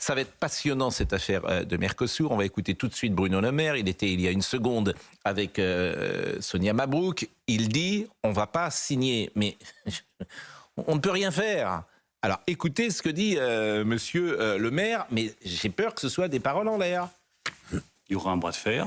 Ça va être passionnant cette affaire de Mercosur. On va écouter tout de suite Bruno Le Maire. Il était il y a une seconde avec Sonia Mabrouk. Il dit on va pas signer, mais on ne peut rien faire. Alors écoutez ce que dit Monsieur Le Maire, mais j'ai peur que ce soit des paroles en l'air. Il y aura un bras de fer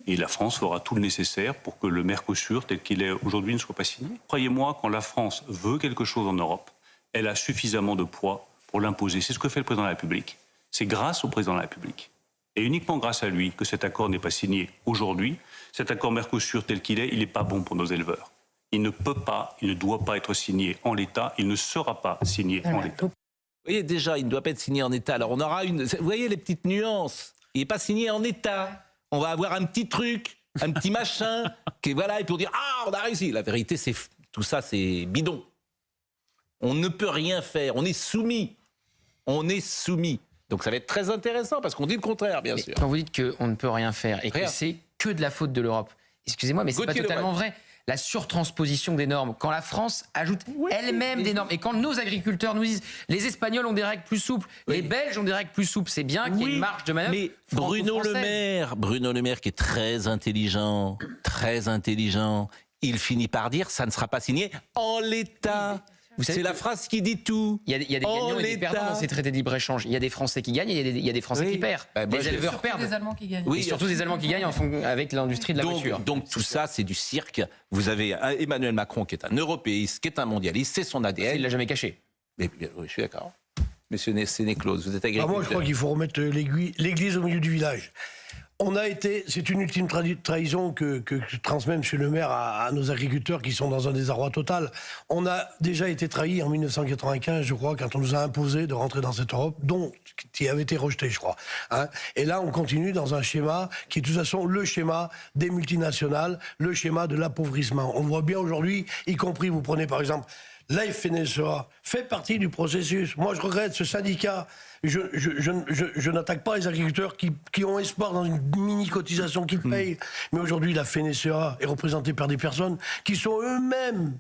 et la France fera tout le nécessaire pour que le Mercosur tel qu'il est aujourd'hui ne soit pas signé. Croyez-moi, quand la France veut quelque chose en Europe, elle a suffisamment de poids pour l'imposer. C'est ce que fait le président de la République. C'est grâce au président de la République, et uniquement grâce à lui, que cet accord n'est pas signé aujourd'hui. Cet accord Mercosur tel qu'il est, il n'est pas bon pour nos éleveurs. Il ne peut pas, il ne doit pas être signé en l'état, il ne sera pas signé en l'état. Vous voyez déjà, il ne doit pas être signé en état. Alors on aura une... Vous voyez les petites nuances. Il n'est pas signé en état. On va avoir un petit truc, un petit machin, qui voilà, et pour dire ah, on a réussi. La vérité, c'est tout ça, c'est bidon. On ne peut rien faire. On est soumis. On est soumis. Donc ça va être très intéressant parce qu'on dit le contraire, bien sûr. Quand vous dites qu'on ne peut rien faire et que c'est que de la faute de l'Europe, excusez-moi, mais c'est pas totalement vrai. La surtransposition des normes, quand la France ajoute elle-même des normes, et quand nos agriculteurs nous disent les Espagnols ont des règles plus souples, les Belges ont des règles plus souples, c'est bien qu'il y ait une marge de manœuvre. Mais Bruno Le Maire qui est très intelligent, il finit par dire ça ne sera pas signé en l'état. C'est la phrase qui dit tout. Il y a des gagnants et des perdants dans ces traités de libre-échange. Il y a des Français qui gagnent et il y a des Français qui perdent. Les éleveurs perdent. Des Allemands qui gagnent. Oui, et surtout des Allemands qui gagnent avec l'industrie de la voiture. Donc tout ça, c'est du cirque. Vous avez Emmanuel Macron qui est un européiste, qui est un mondialiste, c'est son ADN. Il ne l'a jamais caché. Mais, oui, je suis d'accord. Monsieur Sénéclose, vous êtes agriculteur. Moi, je crois qu'il faut remettre l'église au milieu du village. C'est une ultime trahison que transmet M. Le Maire à nos agriculteurs qui sont dans un désarroi total. On a déjà été trahis en 1995, je crois, quand on nous a imposé de rentrer dans cette Europe, qui avait été rejetée, je crois. Hein. Et là, on continue dans un schéma qui est de toute façon le schéma des multinationales, le schéma de l'appauvrissement. On voit bien aujourd'hui, y compris, vous prenez par exemple, la FNSEA fait partie du processus. Moi, je regrette ce syndicat. Je n'attaque pas les agriculteurs qui ont espoir dans une mini-cotisation qu'ils payent. Mais aujourd'hui, la FNSEA est représentée par des personnes qui sont eux-mêmes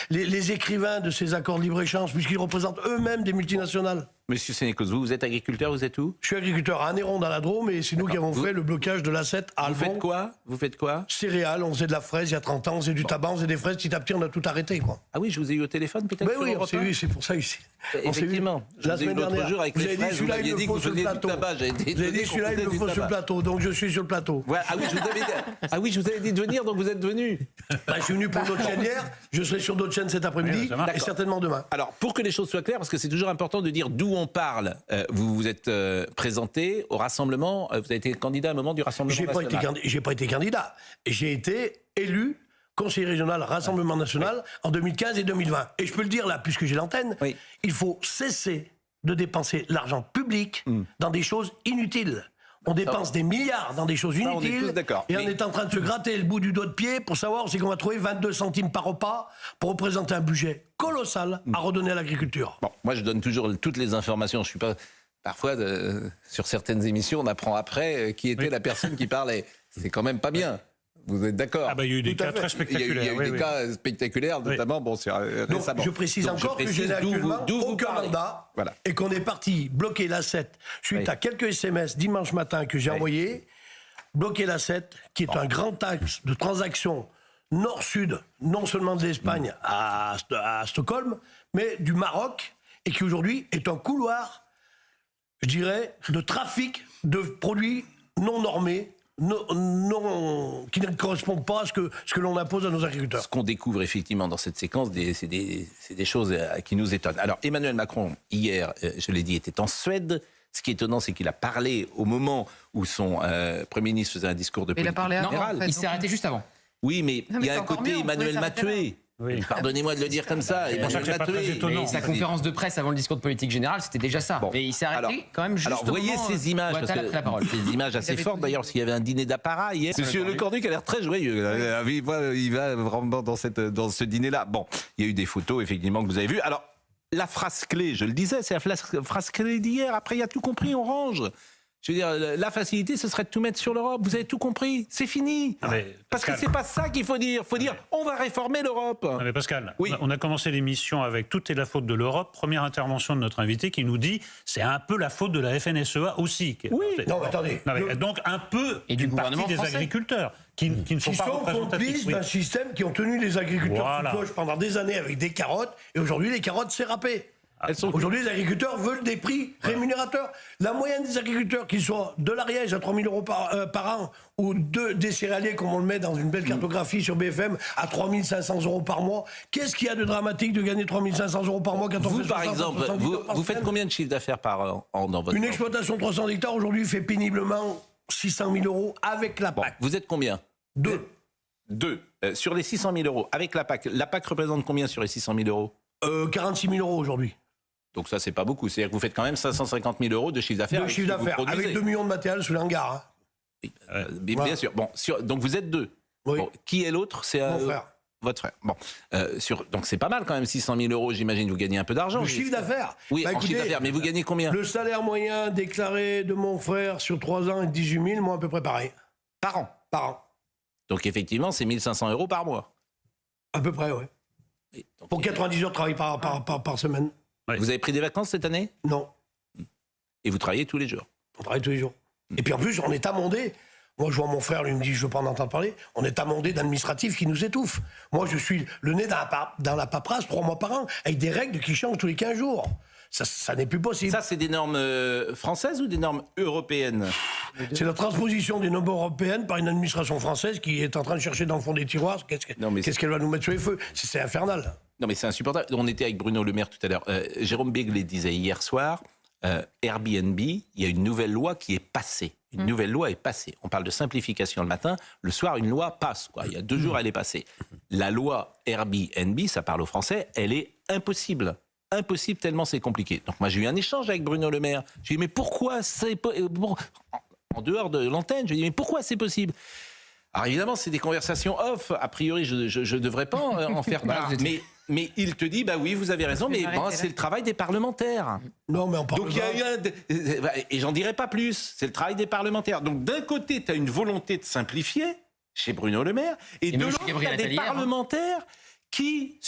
les écrivains de ces accords de libre-échange, puisqu'ils représentent eux-mêmes des multinationales. Monsieur Sénécos, vous êtes agriculteur, vous êtes où? Je suis agriculteur à Néron dans la Drôme, et c'est nous qui avons fait le blocage de l'A7 à Alphon. Vous faites quoi? Céréales, on faisait de la fraise il y a 30 ans, on faisait du tabac, on faisait des fraises, petit à petit on a tout arrêté, quoi. Ah oui, je vous ai eu au téléphone peut-être? Ben oui, c'est pour ça ici. Effectivement, la semaine dernière, jour avec les fraises, vous m'aviez dit que vous faisiez du tabac. Vous avez dit celui-là, il me faut sur le plateau, donc je suis sur le plateau. Ouais, je vous avais dit de venir, donc vous êtes venu. Je suis venu pour notre chaîne hier, je serai sur d'autres chaînes cet après-midi, et certainement demain. Alors, pour que les choses soient claires, parce que c'est toujours important de dire d'où on parle, vous vous êtes présenté au rassemblement, vous avez été candidat à un moment du Rassemblement national. J'ai pas été candidat, j'ai été élu conseiller régional Rassemblement national en 2015 et 2020. Et je peux le dire là, puisque j'ai l'antenne, il faut cesser de dépenser l'argent public dans des choses inutiles. On dépense des milliards dans des choses inutiles, et on est en train de se gratter le bout du doigt de pied pour savoir si on va trouver 22 centimes par repas pour représenter un budget colossal à redonner à l'agriculture. Bon, moi je donne toujours toutes les informations, je suis pas... Parfois, sur certaines émissions, on apprend après qui était la personne qui parlait. C'est quand même pas bien. Vous êtes d'accord? Ah bah, il y a eu des cas très spectaculaires. Il y a eu des cas spectaculaires, notamment récemment. Je précise encore que je n'ai actuellement aucun mandat et qu'on est parti bloquer l'A7 suite à quelques SMS dimanche matin que j'ai envoyés. Bloquer l'A7, qui est un grand axe de transaction nord-sud, non seulement de l'Espagne à Stockholm, mais du Maroc, et qui aujourd'hui est un couloir, je dirais, de trafic de produits non normés, qui ne correspondent pas à ce que l'on impose à nos agriculteurs. Ce qu'on découvre effectivement dans cette séquence, c'est des choses qui nous étonnent. Alors Emmanuel Macron, hier, je l'ai dit, était en Suède. Ce qui est étonnant, c'est qu'il a parlé au moment où son Premier ministre faisait un discours de politique générale. Il s'est arrêté juste avant. Oui, mais il y a un côté Emmanuel m'a tué. Oui. Pardonnez-moi de le dire comme ça. Mais sa conférence de presse avant le discours de politique générale, c'était déjà ça. Bon. Mais il s'est arrêté quand même juste. Alors, voyez ces images, ces images assez fortes d'ailleurs, parce qu'il y avait un dîner d'apparat hier. Monsieur Lecornu qui a l'air très joyeux. Il va vraiment dans ce dîner-là. Bon, il y a eu des photos, effectivement, que vous avez vues. Alors, la phrase clé, je le disais, c'est la phrase clé d'hier. Après, il y a tout compris, on range. Je veux dire, la facilité, ce serait de tout mettre sur l'Europe. Vous avez tout compris. C'est fini. Parce que c'est pas ça qu'il faut dire. Il faut dire, on va réformer l'Europe. Non mais Pascal, oui. On a commencé l'émission avec tout est la faute de l'Europe. Première intervention de notre invité qui nous dit c'est un peu la faute de la FNSEA aussi. Oui. Non, mais attendez. Non, mais donc un peu et du gouvernement des français. agriculteurs qui ne sont pas représentatifs. D'un système qui ont tenu les agriculteurs sous cloche pendant des années avec des carottes. Et aujourd'hui, les carottes, c'est râpé. Aujourd'hui, les agriculteurs veulent des prix rémunérateurs. La moyenne des agriculteurs, qu'ils soient de l'Ariège à 3 000 euros par an, ou des céréaliers, comme on le met dans une belle cartographie sur BFM, à 3 500 euros par mois, qu'est-ce qu'il y a de dramatique de gagner 3 500 euros par mois quand on fait 60, par exemple, vous faites combien de chiffre d'affaires par an dans votre... Une exploitation de 300 hectares, aujourd'hui, fait péniblement 600 000 euros avec la PAC. Vous êtes combien? Deux. Sur les 600 000 euros, avec la PAC représente combien sur les 600 000 euros 46 000 euros aujourd'hui. Donc ça, c'est pas beaucoup. C'est-à-dire que vous faites quand même 550 000 euros de chiffre d'affaires. De chiffre d'affaires, avec 2 millions de matériel sous l'hangar. Hein. Bien sûr. Bon, donc vous êtes deux. Oui. Bon, qui est l'autre? C'est mon frère. Votre frère. Bon, donc c'est pas mal quand même, 600 000 euros, j'imagine. Vous gagnez un peu d'argent. Le chiffre d'affaires. Oui, en chiffre d'affaires. Mais vous gagnez combien? Le salaire moyen déclaré de mon frère sur 3 ans est 18 000, moi à peu près pareil. Par an? Par an. Donc effectivement, c'est 1 500 euros par mois. À peu près, oui. Pour 90 heures de travail par semaine. Ouais. Vous avez pris des vacances cette année? Non. Et vous travaillez tous les jours? On travaille tous les jours. Et puis en plus, on est amendé. Moi, je vois mon frère, lui me dit, je veux pas en entendre parler. On est amendé d'administratifs qui nous étouffent. Moi, je suis le nez dans la paperasse 3 mois par an, avec des règles qui changent tous les 15 jours. Ça n'est plus possible. Ça, c'est des normes françaises ou des normes européennes? C'est la transposition des normes européennes par une administration française qui est en train de chercher dans le fond des tiroirs qu'est-ce qu'elle va nous mettre sur les feux. C'est infernal. Non, mais c'est insupportable. On était avec Bruno Le Maire tout à l'heure. Jérôme Béglé disait hier soir, Airbnb, il y a une nouvelle loi qui est passée. Une nouvelle loi est passée. On parle de simplification le matin. Le soir, une loi passe. Il y a 2 jours, elle est passée. La loi Airbnb, ça parle aux Français, elle est impossible. Impossible tellement c'est compliqué. Donc moi j'ai eu un échange avec Bruno Le Maire. J'ai dit mais pourquoi c'est en dehors de l'antenne, je lui ai dit mais pourquoi c'est possible? Alors évidemment c'est des conversations off. A priori je devrais pas en faire part. Mais il te dit bah oui vous avez raison mais bon, c'est le travail des parlementaires. Non mais on parle. Donc il y a eu et j'en dirai pas plus. C'est le travail des parlementaires. Donc d'un côté tu as une volonté de simplifier chez Bruno Le Maire et de l'autre tu as des parlementaires qui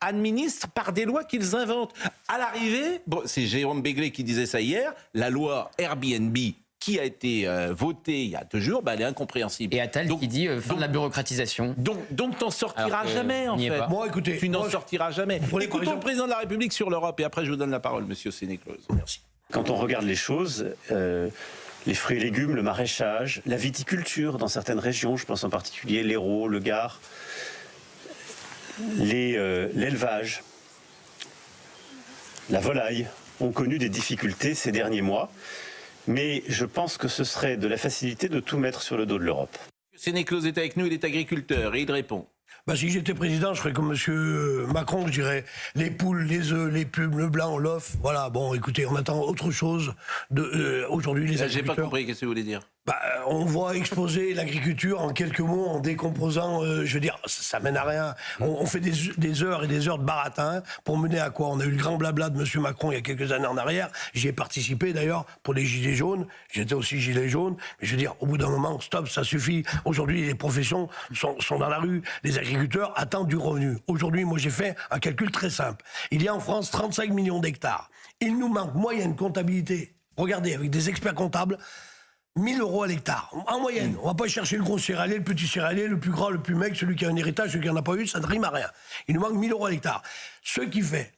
administrent par des lois qu'ils inventent. À l'arrivée, c'est Jérôme Béglé qui disait ça hier, la loi Airbnb qui a été votée il y a 2 jours, elle est incompréhensible. Et Attal qui dit fin de la bureaucratisation. Donc t'en sortiras jamais en fait. Moi, écoutez, tu n'en sortiras jamais. Écoutons le président de la République sur l'Europe et après je vous donne la parole, monsieur Sénéclose. Merci. Quand on regarde les choses, les fruits et légumes, le maraîchage, la viticulture dans certaines régions, je pense en particulier l'Hérault, le Gard, l'élevage, la volaille ont connu des difficultés ces derniers mois, mais je pense que ce serait de la facilité de tout mettre sur le dos de l'Europe. Sénéclose est avec nous, il est agriculteur et il répond. Si j'étais président, je ferais comme M. Macron, je dirais les poules, les œufs, les plumes, le blanc, l'œuf. Voilà, bon, écoutez, on attend autre chose aujourd'hui, les agriculteurs. J'ai pas compris, qu'est-ce que vous voulez dire? On voit exposer l'agriculture en quelques mots, en décomposant, je veux dire, ça mène à rien. On fait des heures et des heures de baratin pour mener à quoi? On a eu le grand blabla de M. Macron il y a quelques années en arrière. J'y ai participé d'ailleurs pour les gilets jaunes. J'étais aussi gilet jaune. Mais je veux dire, au bout d'un moment, stop, ça suffit. Aujourd'hui, les professions sont dans la rue. Les agriculteurs attendent du revenu. Aujourd'hui, moi, j'ai fait un calcul très simple. Il y a en France 35 millions d'hectares. Il nous manque moyenne comptabilité. Regardez, avec des experts comptables, 1 000 euros à l'hectare, en moyenne. On va pas chercher le gros céréalier, le petit céréalier, le plus gras, le plus maigre, celui qui a un héritage, celui qui n'en a pas eu, ça ne rime à rien. Il nous manque 1 000 euros à l'hectare. Ce qui fait,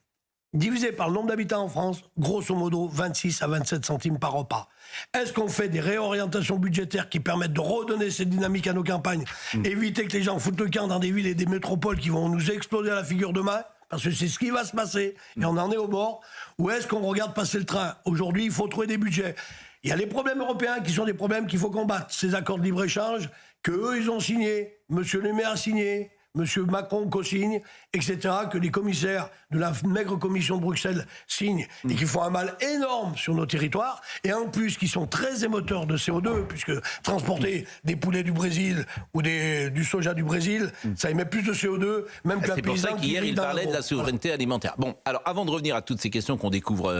divisé par le nombre d'habitants en France, grosso modo 26 à 27 centimes par repas. Est-ce qu'on fait des réorientations budgétaires qui permettent de redonner cette dynamique à nos campagnes, éviter que les gens foutent le camp dans des villes et des métropoles qui vont nous exploser à la figure demain? Parce que c'est ce qui va se passer, et on en est au bord. Ou est-ce qu'on regarde passer le train? Aujourd'hui, il faut trouver des budgets. Il y a les problèmes européens qui sont des problèmes qu'il faut combattre. Ces accords de libre-échange qu'eux, ils ont signés, M. Le Maire a signé, M. Macron co-signe, etc., que les commissaires de la maigre commission de Bruxelles signent et qui font un mal énorme sur nos territoires, et en plus qui sont très émetteurs de CO2, puisque transporter des poulets du Brésil ou du soja du Brésil, ça émet plus de CO2, même qu'un paysan. C'est pour ça qu'hier, il parlait de la souveraineté alimentaire. Bon, alors avant de revenir à toutes ces questions qu'on découvre...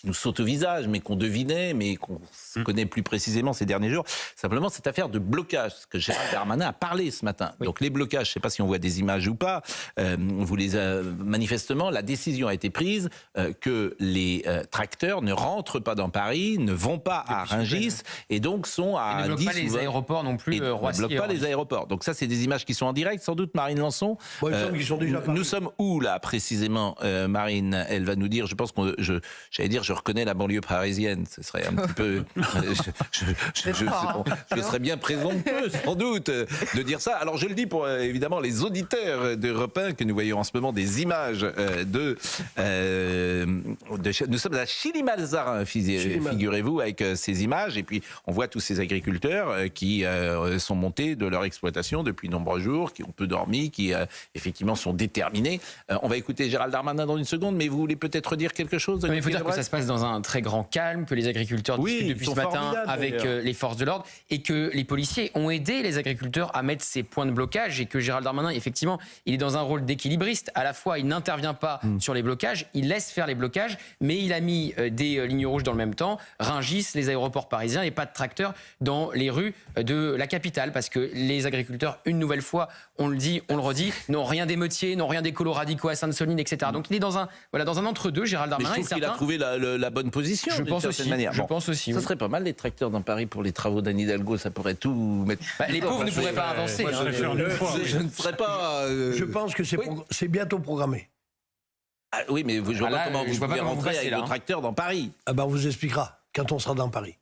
qui nous saute au visage, mais qu'on devinait, mais qu'on connaît plus précisément ces derniers jours. Simplement, cette affaire de blocage, que Gérald Darmanin a parlé ce matin. Oui. Donc les blocages, je ne sais pas si on voit des images ou pas, manifestement, la décision a été prise que les tracteurs ne rentrent pas dans Paris, ne vont pas à Rungis, et donc sont à 10... ne bloquent pas les aéroports non plus, Roissy. Ne bloquent pas les aéroports. Donc ça, c'est des images qui sont en direct, sans doute, Marine Lançon. Bon, il semble qu'ils sont déjà nous sommes où, là, précisément, Marine? Elle va nous dire, je pense que j'allais dire, je reconnais la banlieue parisienne. Ce serait un petit peu... je serais bien présomptueux, sans doute, de dire ça. Alors, je le dis pour, évidemment, les auditeurs d'Europe 1, que nous voyons en ce moment des images nous sommes à Chili-Malzarin, figurez-vous, avec ces images. Et puis, on voit tous ces agriculteurs qui sont montés de leur exploitation depuis de nombreux jours, qui ont peu dormi, qui, effectivement, sont déterminés. On va écouter Gérald Darmanin dans une seconde, mais vous voulez peut-être dire quelque chose? Il faut dire que ça se passe dans un très grand calme, que les agriculteurs discutent depuis ce matin avec les forces de l'ordre et que les policiers ont aidé les agriculteurs à mettre ces points de blocage et que Gérald Darmanin, effectivement, il est dans un rôle d'équilibriste. À la fois, il n'intervient pas sur les blocages, il laisse faire les blocages, mais il a mis des lignes rouges dans le même temps, Rungis, les aéroports parisiens et pas de tracteurs dans les rues de la capitale parce que les agriculteurs, une nouvelle fois, on le dit, on le redit, n'ont rien d'émeutiers, n'ont rien d'écolos radicaux à Sainte-Soline, etc. Donc il est dans un entre-deux, Gérald Darmanin. Mais je trouve qu'il a trouvé la bonne position. Je pense aussi. Je pense aussi. Ça serait pas mal les tracteurs dans Paris pour les travaux d'Anne Hidalgo, ça pourrait tout mettre. Les pauvres ne pourraient pas avancer. Je ne ferais pas. Je pense que c'est bientôt programmé. Ah, oui, mais je vois pas comment vous pouvez rentrer avec vos tracteurs dans Paris. Ah ben on vous expliquera quand on sera dans Paris.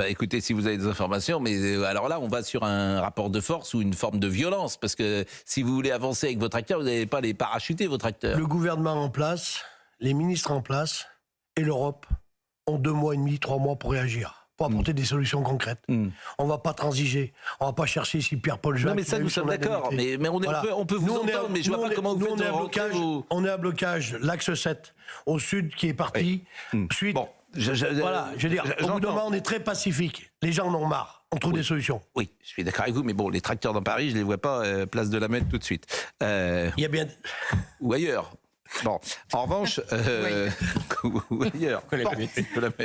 Écoutez, si vous avez des informations, mais alors là, on va sur un rapport de force ou une forme de violence, parce que si vous voulez avancer avec vos tracteurs, vous n'allez pas les parachuter, vos tracteurs. Le gouvernement en place, les ministres en place et l'Europe ont 2 mois et demi, 3 mois pour réagir, pour apporter des solutions concrètes. On ne va pas transiger, on ne va pas chercher si Pierre-Paul Jacques... Non, mais ça, nous sommes d'accord, mais on peut vous entendre, mais je ne vois pas comment vous faites rentrer On est à blocage, l'axe 7, au sud, qui est parti. Suite... Bon. Voilà, je veux dire, au bout d'un moment, on est très pacifique. Les gens en ont marre. On trouve des solutions. Oui, je suis d'accord avec vous, mais bon, les tracteurs dans Paris, je ne les vois pas place de la Mettre tout de suite. Il y a bien... Ou ailleurs. Bon, en revanche, ou ailleurs.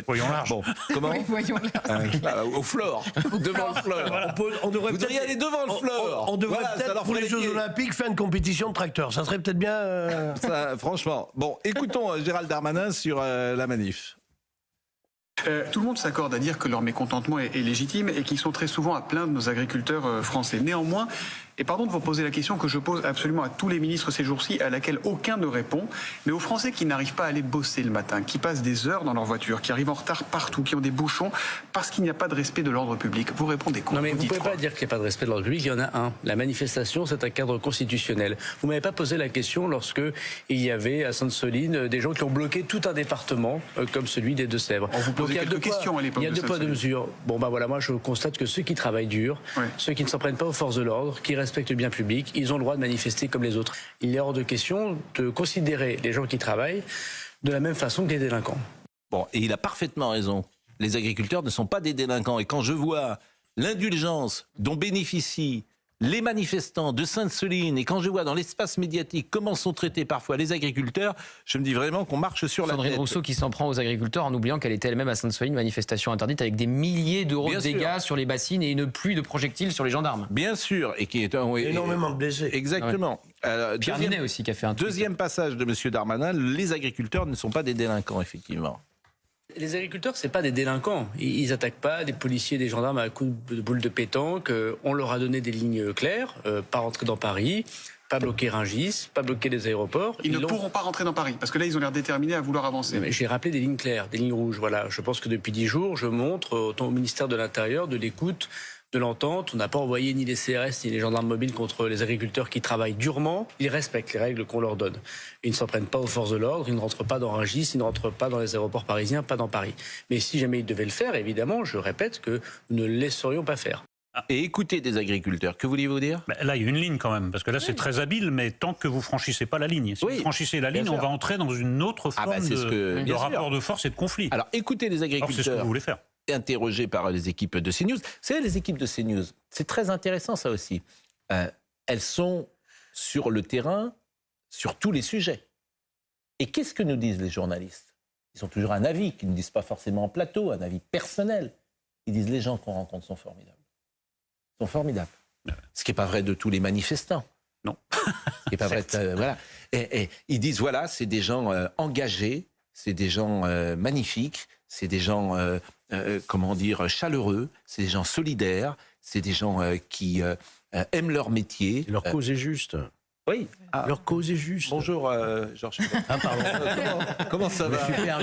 Voyons large. Bon, comment? Oui, voyons large. Au Flore, devant le Flore. Voilà. On devrait vous devriez aller devant le Flore. On devrait peut-être, pour les Jeux Olympiques, faire une compétition de tracteurs. Ça serait peut-être bien... Ça, franchement. Bon, écoutons Gérald Darmanin sur la manif. Tout le monde s'accorde à dire que leur mécontentement est légitime et qu'ils sont très souvent à plaindre nos agriculteurs français. Néanmoins, et pardon de vous poser la question que je pose absolument à tous les ministres ces jours-ci, à laquelle aucun ne répond, mais aux Français qui n'arrivent pas à aller bosser le matin, qui passent des heures dans leur voiture, qui arrivent en retard partout, qui ont des bouchons, parce qu'il n'y a pas de respect de l'ordre public. Vous répondez quoi? Non mais vous ne pouvez pas dire qu'il n'y a pas de respect de l'ordre public, il y en a un. La manifestation, c'est un cadre constitutionnel. Vous ne m'avez pas posé la question lorsque il y avait à Sainte-Soline des gens qui ont bloqué tout un département comme celui des Deux-Sèvres. On vous posait quelques questions à l'époque. Il y a 2 poids 2 mesures. Bon ben voilà, moi je constate que ceux qui travaillent dur, ceux qui ne s'en prennent pas aux forces de l'ordre, qui respectent le bien public, ils ont le droit de manifester comme les autres. Il est hors de question de considérer les gens qui travaillent de la même façon que des délinquants. Bon, et il a parfaitement raison. Les agriculteurs ne sont pas des délinquants. Et quand je vois l'indulgence dont bénéficient les manifestants de Sainte-Soline, et quand je vois dans l'espace médiatique comment sont traités parfois les agriculteurs, je me dis vraiment qu'on marche sur la tête. Sandrine Rousseau qui s'en prend aux agriculteurs en oubliant qu'elle était elle-même à Sainte-Soline, manifestation interdite avec des milliers d'euros de dégâts sur les bassines et une pluie de projectiles sur les gendarmes. Bien sûr, et qui est énormément de blessés. Exactement. Ouais. Pierre Ninet aussi qui a fait un tweet. Deuxième passage de M. Darmanin, les agriculteurs ne sont pas des délinquants, effectivement. Les agriculteurs, c'est pas des délinquants. Ils attaquent pas des policiers, des gendarmes à coups de boules de pétanque. On leur a donné des lignes claires, pas rentrer dans Paris, pas bloquer Rungis, pas bloquer les aéroports. Ils ne pourront pas rentrer dans Paris, parce que là, ils ont l'air déterminés à vouloir avancer. J'ai rappelé des lignes claires, des lignes rouges. Voilà. Je pense que depuis 10 jours, je montre au ministère de l'Intérieur de l'écoute, de l'entente. On n'a pas envoyé ni les CRS ni les gendarmes mobiles contre les agriculteurs qui travaillent durement. Ils respectent les règles qu'on leur donne. Ils ne s'en prennent pas aux forces de l'ordre, ils ne rentrent pas dans Rungis, ils ne rentrent pas dans les aéroports parisiens, pas dans Paris. Mais si jamais ils devaient le faire, évidemment, je répète que nous ne le laisserions pas faire. Et écoutez des agriculteurs, que voulez-vous dire? Là, il y a une ligne quand même, parce que là, c'est très habile, mais tant que vous franchissez pas la ligne. Si vous franchissez la ligne, on va entrer dans une autre forme de rapport de force et de conflit. Alors, écoutez les agriculteurs. C'est ce que vous voulez faire. Interrogés par les équipes de CNews. Vous savez, les équipes de CNews, c'est très intéressant ça aussi. Elles sont sur le terrain, sur tous les sujets. Et qu'est-ce que nous disent les journalistes? Ils ont toujours un avis qu'ils ne disent pas forcément en plateau, un avis personnel. Ils disent les gens qu'on rencontre sont formidables. Ils sont formidables. Ce qui n'est pas vrai de tous les manifestants. Non. Ce qui n'est pas vrai. Voilà. Et ils disent voilà, c'est des gens engagés, c'est des gens magnifiques, c'est des gens, comment dire, chaleureux, c'est des gens solidaires, c'est des gens qui aiment leur métier. Leur cause est juste. Oui. Leur cause est juste. Bonjour, Georges Fenech. Ah, pardon. Comment ça va,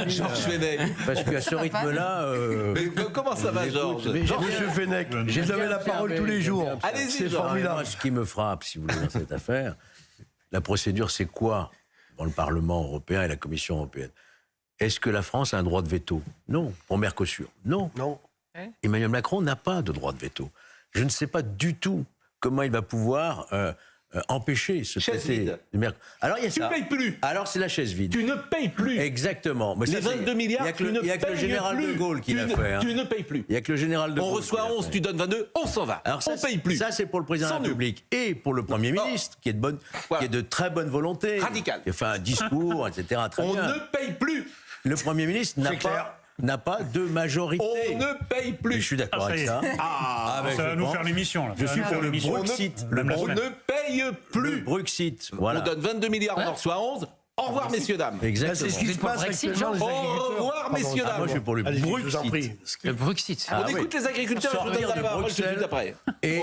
Georges Fenech? Parce qu'à ce rythme-là... Mais comment ça va, Georges? Monsieur Fenech, vous avez la parole tous les jours. Allez-y, c'est Georges. formidable. Moi, ce qui me frappe, si vous voulez, dans cette affaire, la procédure, c'est quoi dans le Parlement européen et la Commission européenne? Est-ce que la France a un droit de veto? Non. Pour Mercosur? Non. Non. Emmanuel Macron n'a pas de droit de veto. Je ne sais pas du tout comment il va pouvoir empêcher ce Chaise traité. vide. Alors il y a Tu ça. ne payes plus. Alors c'est la chaise vide. Tu ne payes plus. Exactement. Mais Les ça, c'est- 22 milliards, il y a que le général de Gaulle qui l'a fait. hein. Tu ne payes plus. Il y a que le général de Gaulle. On reçoit qui l'a 11, fait. tu donnes 22, on s'en va. Alors ça, on paye plus. Ça, c'est pour le président de Sans la nous. République et pour le Premier ministre, qui est Voilà. de très bonne volonté. Radical. Qui a fait un discours, etc. Très On bien. ne paye plus. Le Premier ministre n'a pas de majorité. On ne paye Mais plus. je suis d'accord Ah, avec ça ça. y est. Ah, ben, Ça je va nous pense. faire l'émission. là. Je Ça suis va pour faire le l'émission. Brexit. Même la On semaine. ne paye Le plus. Brexit. Voilà. On donne 22 milliards, on en reçoit 11. Au revoir, messieurs, dames. Exactement. C'est ce qui Vous se êtes pour le passe Brexit, actuellement. les Georges Au agriculteurs. revoir, Pardon, messieurs, dames. Moi, je suis pour le Allez-y, je vous en Brexit. prie. Le Brexit. Ah, On oui. écoute les agriculteurs, je vous donne Sortir la de parole tout de suite Bruxelles. après. Et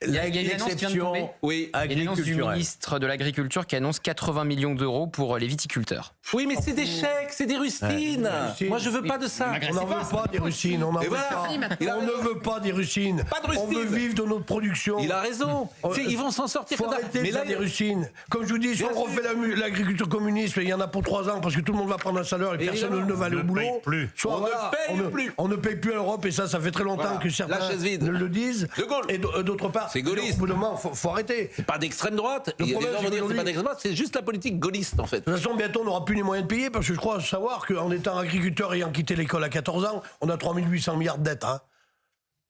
Il y a une annonce qui vient de tomber. Oui. Il y a une annonce du agriculturelle. ministre de l'Agriculture qui annonce 80 millions d'euros pour les viticulteurs. Oui, mais c'est des chèques, c'est des rustines. rustines. Moi, je veux pas de ça. On n'en veut pas des rustines, on n'en Et veut voilà. pas. Il a On raison. ne veut pas des rustines. Pas de On veut rustines. vivre de notre production. Il a raison. Ils vont s'en sortir Faut comme ça. arrêter Mais de là, faire des rustines. Comme je vous dis, si Bien on refait l'agriculture communiste, il y en a pour 3 ans parce que tout le monde va prendre un salaire et personne Évidemment. ne va aller au On ne boulot. paye plus. Soit On ne voilà, paye plus. On ne paye plus à l'Europe et ça fait très longtemps Voilà. que certains La chaise vide. ne le disent. De Gaulle. Et d'autre part, C'est gaulliste. au bout d'un moment, faut arrêter. c'est pas d'extrême droite. Le Il y a des problème, gens c'est vont dire que c'est pas qu'aujourd'hui- d'extrême droite, c'est juste la politique gaulliste, en fait. De toute façon, bientôt, on n'aura plus les moyens de payer parce que je crois savoir qu'en étant agriculteur ayant quitté l'école à 14 ans, on a 3800 milliards de dettes. Hein,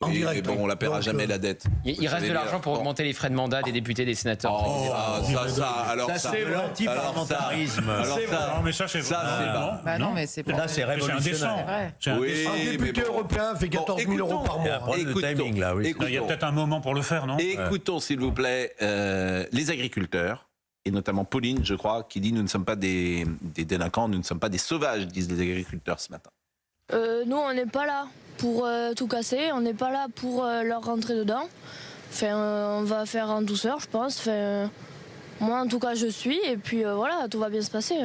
en Et direct. bon, on la paiera Donc, jamais, la dette. Il reste de l'argent pour augmenter les frais de mandat des députés, des sénateurs. Alors Ça, c'est l'antiparlementarisme. Alors ça, Non, mais ça, c'est ça, c'est bas. Bah non, mais c'est pas. Là, c'est Mais c'est révolutionnaire. indécent. vrai. C'est Oui, indécent. Un mais député bon. européen fait 14 000 euros par Il y a un mois. problème de Écoutons. timing, là, oui. Il y a peut-être un moment pour le faire, non Écoutons, s'il vous plaît, les agriculteurs, et notamment Pauline, je crois, qui dit nous ne sommes pas des délinquants, nous ne sommes pas des sauvages, disent les agriculteurs ce matin. Nous, on n'est pas là pour tout casser, on n'est pas là pour leur rentrer dedans. Enfin, on va faire en douceur, je pense. Enfin, moi, en tout cas, je suis, et puis voilà, tout va bien se passer.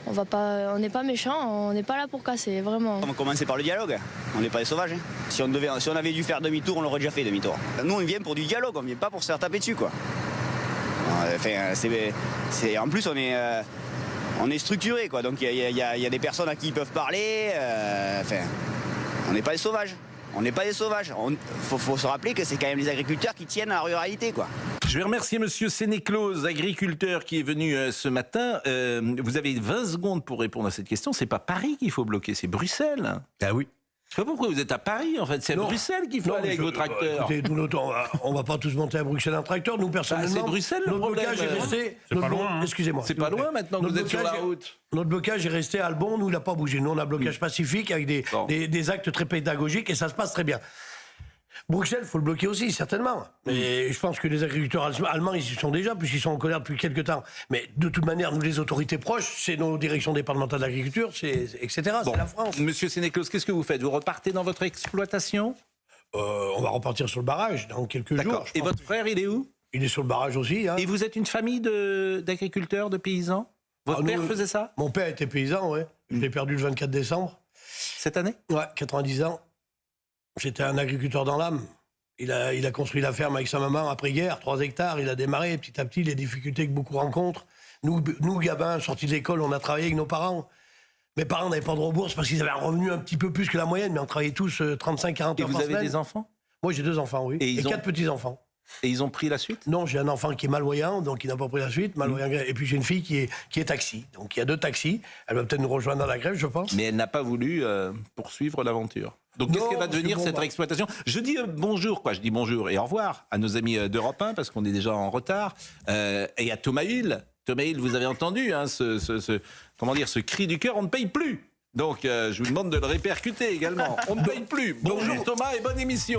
On n'est pas méchants, on n'est pas là pour casser, vraiment. On va commencer par le dialogue, on n'est pas des sauvages. Hein. Si on avait dû faire demi-tour, on l'aurait déjà fait demi-tour. Nous, on vient pour du dialogue, on vient pas pour se faire taper dessus, quoi. Enfin, en plus, on est structuré, quoi. Donc il y a des personnes à qui ils peuvent parler. Enfin, on n'est pas des sauvages. On n'est pas des sauvages. Faut se rappeler que c'est quand même les agriculteurs qui tiennent à la ruralité, quoi. Je vais remercier Monsieur Sénéclose, agriculteur, qui est venu ce matin. Vous avez 20 secondes pour répondre à cette question. C'est pas Paris qu'il faut bloquer, c'est Bruxelles. Ah oui. Je sais pas pourquoi vous êtes à Paris, en fait. C'est à Non. Bruxelles qu'il faut Non, aller avec vos tracteurs. Écoutez, on va pas tous monter à Bruxelles en tracteur. Nous, personnellement, c'est Bruxelles, le notre problème. blocage est resté. C'est pas loin, hein. Excusez-moi. C'est pas loin maintenant que vous êtes sur la route. Notre blocage est resté à Albon. Nous, il n'a pas bougé. Nous, on a un blocage pacifique avec Bon. des actes très pédagogiques et ça se passe très bien. Bruxelles, il faut le bloquer aussi, certainement. Et je pense que les agriculteurs allemands, ils y sont déjà, puisqu'ils sont en colère depuis quelques temps. Mais de toute manière, nous, les autorités proches, c'est nos directions départementales d'agriculture, etc. Bon. C'est la France. Monsieur Sénéclose, qu'est-ce que vous faites? Vous repartez dans votre exploitation? On va repartir sur le barrage dans quelques jours. D'accord. je Et pense. votre frère, il est où? Il est sur le barrage aussi. Hein. Et vous êtes une famille d'agriculteurs, de paysans? Votre Ah, père nous, faisait ça Mon père était paysan, ouais. Je l'ai perdu le 24 décembre. cette année? Ouais, 90 ans. C'était un agriculteur dans l'âme. Il a construit la ferme avec sa maman après-guerre, 3 hectares. Il a démarré petit à petit les difficultés que beaucoup rencontrent. Nous gamins, sortis de l'école, on a travaillé avec nos parents. Mes parents n'avaient pas de bourse parce qu'ils avaient un revenu un petit peu plus que la moyenne, mais on travaillait tous 35-40 Et heures vous par avez semaine. des enfants? Moi, j'ai 2 enfants, oui. Et Et ils ont- 4 petits-enfants. Et ils ont pris la suite? Non, j'ai un enfant qui est malvoyant, donc il n'a pas pris la suite. Malvoyant, et puis j'ai une fille qui est taxi. Donc il y a 2 taxis. Elle va peut-être nous rejoindre dans la grève, je pense. Mais elle n'a pas voulu poursuivre l'aventure. Donc qu'est-ce Non, qu'elle va parce que devenir bon, cette bah- exploitation? Je dis bonjour, quoi. Je dis bonjour et au revoir à nos amis d'Europe 1 parce qu'on est déjà en retard. Et à Thomas Hill, Thomas Hill, vous avez entendu hein, ce cri du cœur, on ne paye plus. Donc, je vous demande de le répercuter également. On ne paye plus. Bonjour Thomas et bonne émission.